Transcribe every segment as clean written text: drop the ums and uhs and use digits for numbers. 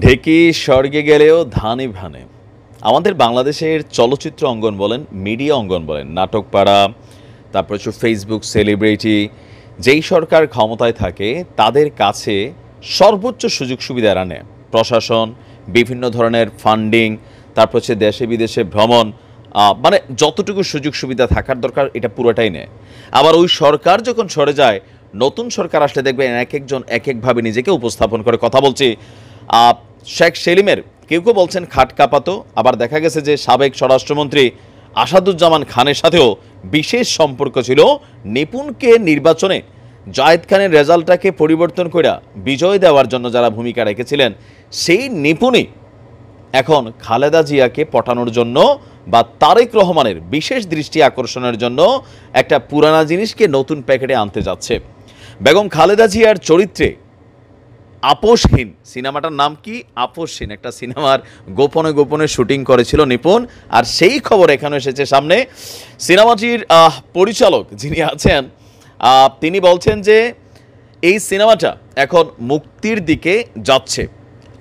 ঢেকি স্বর্গে গেলেও ধানে ভানে। আমাদের বাংলাদেশের চলচ্চিত্র অঙ্গন বলেন, মিডিয়া অঙ্গন বলেন, নাটক পাড়া, তারপর হচ্ছে ফেসবুক সেলিব্রিটি, যেই সরকার ক্ষমতায় থাকে তাদের কাছে সর্বোচ্চ সুযোগ সুবিধা এরা নেয়। প্রশাসন, বিভিন্ন ধরনের ফান্ডিং, তারপর হচ্ছে দেশে বিদেশে ভ্রমণ, মানে যতটুকু সুযোগ সুবিধা থাকার দরকার এটা পুরোটাই নেয়। আবার ওই সরকার যখন সরে যায়, নতুন সরকার আসলে দেখবেন এক একজন এক একভাবে নিজেকে উপস্থাপন করে। কথা বলছি শেখ সেলিমের, কেউ কেউ বলছেন খাট কাঁপাতো, আবার দেখা গেছে যে সাবেক স্বরাষ্ট্রমন্ত্রী আসাদুজ্জামান খানের সাথেও বিশেষ সম্পর্ক ছিল। নিপুণকে নির্বাচনে জায়েদ খানের রেজাল্টটাকে পরিবর্তন করে বিজয় দেওয়ার জন্য যারা ভূমিকা রেখেছিলেন, সেই নিপুণই এখন খালেদা জিয়াকে পটানোর জন্য বা তারেক রহমানের বিশেষ দৃষ্টি আকর্ষণের জন্য একটা পুরানা জিনিসকে নতুন প্যাকেটে আনতে যাচ্ছে। বেগম খালেদা জিয়ার চরিত্রে আপোষহীন, সিনেমাটার নাম কি? আপোষহীন, একটা সিনেমার গোপনে গোপনে শুটিং করেছিল নিপুণ, আর সেই খবর এখানে এসেছে সামনে। সিনেমাটির পরিচালক যিনি আছেন তিনি বলছেন যে এই সিনেমাটা এখন মুক্তির দিকে যাচ্ছে।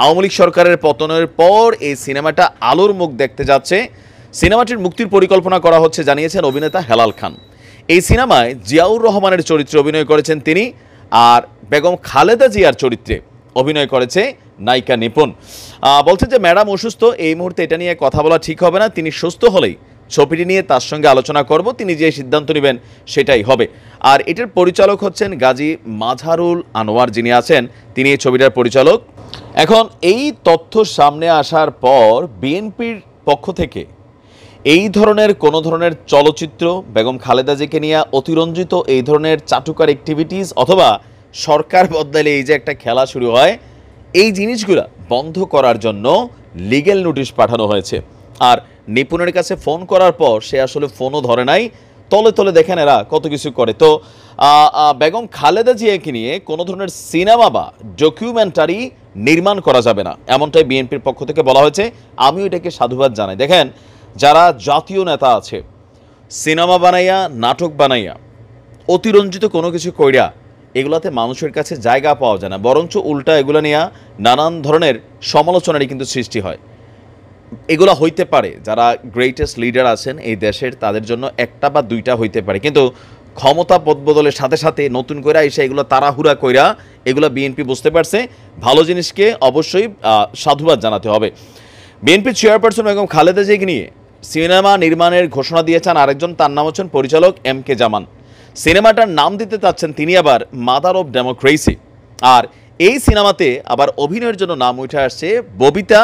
আওয়ামী লীগ সরকারের পতনের পর এই সিনেমাটা আলোর মুখ দেখতে যাচ্ছে। সিনেমাটির মুক্তির পরিকল্পনা করা হচ্ছে জানিয়েছেন অভিনেতা হেলাল খান। এই সিনেমায় জিয়াউর রহমানের চরিত্রে অভিনয় করেছেন তিনি, আর বেগম খালেদা জিয়ার চরিত্রে অভিনয় করেছে নায়িকা নিপুণ। বলছেন যে ম্যাডাম অসুস্থ, এই মুহূর্তে এটা নিয়ে কথা বলা ঠিক হবে না, তিনি সুস্থ হলেই ছবিটি নিয়ে তার সঙ্গে আলোচনা করব, তিনি যে সিদ্ধান্ত নেবেন সেটাই হবে। আর এটার পরিচালক হচ্ছেন গাজী মাজহারুল আনোয়ার, যিনি আছেন তিনি এই ছবিটার পরিচালক। এখন এই তথ্য সামনে আসার পর বিএনপির পক্ষ থেকে এই ধরনের কোনো ধরনের চলচ্চিত্র, বেগম খালেদা জিয়াকে নিয়ে অতিরঞ্জিত এই ধরনের চাটুকার অ্যাক্টিভিটিস, অথবা সরকার বদলালে এই যে একটা খেলা শুরু হয়, এই জিনিসগুলো বন্ধ করার জন্য লিগ্যাল নোটিশ পাঠানো হয়েছে। আর নিপুণের কাছে ফোন করার পর সে আসলে ফোনও ধরে নাই, তলে তলে দেখেন এরা কত কিছু করে। তো বেগম খালেদা জিয়াকে নিয়ে কোনো ধরনের সিনেমা বা ডকুমেন্টারি নির্মাণ করা যাবে না, এমনটাই বিএনপির পক্ষ থেকে বলা হয়েছে। আমিও এটাকে সাধুবাদ জানাই। দেখেন, যারা জাতীয় নেতা আছে, সিনেমা বানাইয়া, নাটক বানাইয়া, অতিরঞ্জিত কোনো কিছু কইরা এগুলাতে মানুষের কাছে জায়গা পাওয়া যায় না, বরঞ্চ উল্টা এগুলো নিয়ে নানান ধরনের সমালোচনারই কিন্তু সৃষ্টি হয়। এগুলো হইতে পারে যারা গ্রেটেস্ট লিডার আছেন এই দেশের, তাদের জন্য একটা বা দুইটা হইতে পারে, কিন্তু ক্ষমতা বদলের সাথে সাথে নতুন করে এসে এগুলো তাড়াহুড়া কইরা এগুলো বিএনপি বুঝতে পারছে। ভালো জিনিসকে অবশ্যই সাধুবাদ জানাতে হবে। বিএনপি চেয়ারপারসন বেগম খালেদা জিয়াকে নিয়ে সিনেমা নির্মাণের ঘোষণা দিয়েছেন আরেকজন, তার নাম হচ্ছেন পরিচালক এম কে জামান। সিনেমাটার নাম দিতে চাচ্ছেন তিনি আবার মাদার অফ ডেমোক্রেসি। আর এই সিনেমাতে আবার অভিনয়ের জন্য নাম উঠে আসছে ববিতা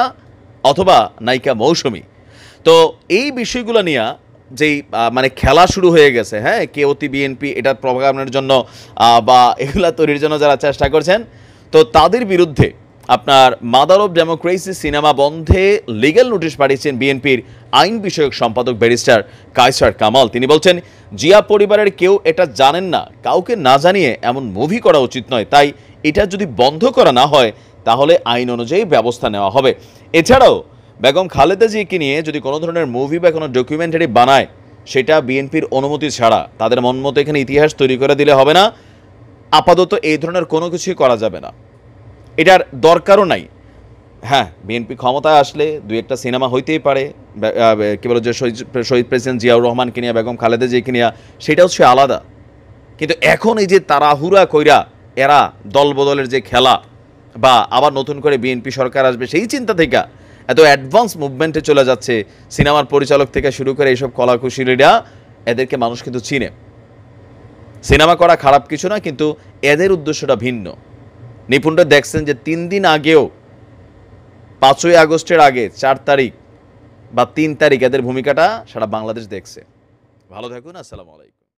অথবা নায়িকা মৌসুমী। তো এই বিষয়গুলো নিয়ে যেই মানে খেলা শুরু হয়ে গেছে, হ্যাঁ, কে অতি বিএনপি এটা প্রভাবের জন্য বা এগুলা তৈরির জন্য যারা চেষ্টা করছেন, তো তাদের বিরুদ্ধে আপনার মাদার অফ ডেমোক্রেসি সিনেমা বন্ধে লিগ্যাল নোটিশ পাঠিয়েছেন বিএনপির আইন বিষয়ক সম্পাদক ব্যারিস্টার কায়সার কামাল। তিনি বলছেন, জিয়া পরিবারের কেউ এটা জানেন না, কাউকে না জানিয়ে এমন মুভি করা উচিত নয়, তাই এটা যদি বন্ধ করা না হয় তাহলে আইন অনুযায়ী ব্যবস্থা নেওয়া হবে। এছাড়াও বেগম খালেদা জিয়াকে নিয়ে যদি কোনো ধরনের মুভি বা কোনো ডকুমেন্টারি বানায়, সেটা বিএনপির অনুমতি ছাড়া তাদের মন মতো এখানে ইতিহাস তৈরি করে দিলে হবে না। আপাতত এই ধরনের কোনো কিছুই করা যাবে না, এটার দরকারও নাই। হ্যাঁ, বিএনপি ক্ষমতায় আসলে দুই একটা সিনেমা হইতেই পারে, কি বলে যে শহীদ প্রেসিডেন্ট জিয়াউর রহমানকে নিয়ে, বেগম খালেদা জিয়াকে নিয়ে, সেটা হচ্ছে আলাদা। কিন্তু এখন এই যে তাড়াহুড়া কইরা এরা দলবদলের যে খেলা, বা আবার নতুন করে বিএনপি সরকার আসবে সেই চিন্তা থেকে এত অ্যাডভান্স মুভমেন্টে চলে যাচ্ছে সিনেমার পরিচালক থেকে শুরু করে এইসব কলাকুশলীরা, এদেরকে মানুষ কিন্তু চিনে। সিনেমা করা খারাপ কিছু না, কিন্তু এদের উদ্দেশ্যটা ভিন্ন। নিপুণরা দেখছেন যে 3 দিন আগেও 5ই আগস্টের আগে 4 তারিখ বা 3 তারিখ এদের ভূমিকাটা সারা বাংলাদেশ দেখছে। ভালো থাকুন, আসসালামু আলাইকুম।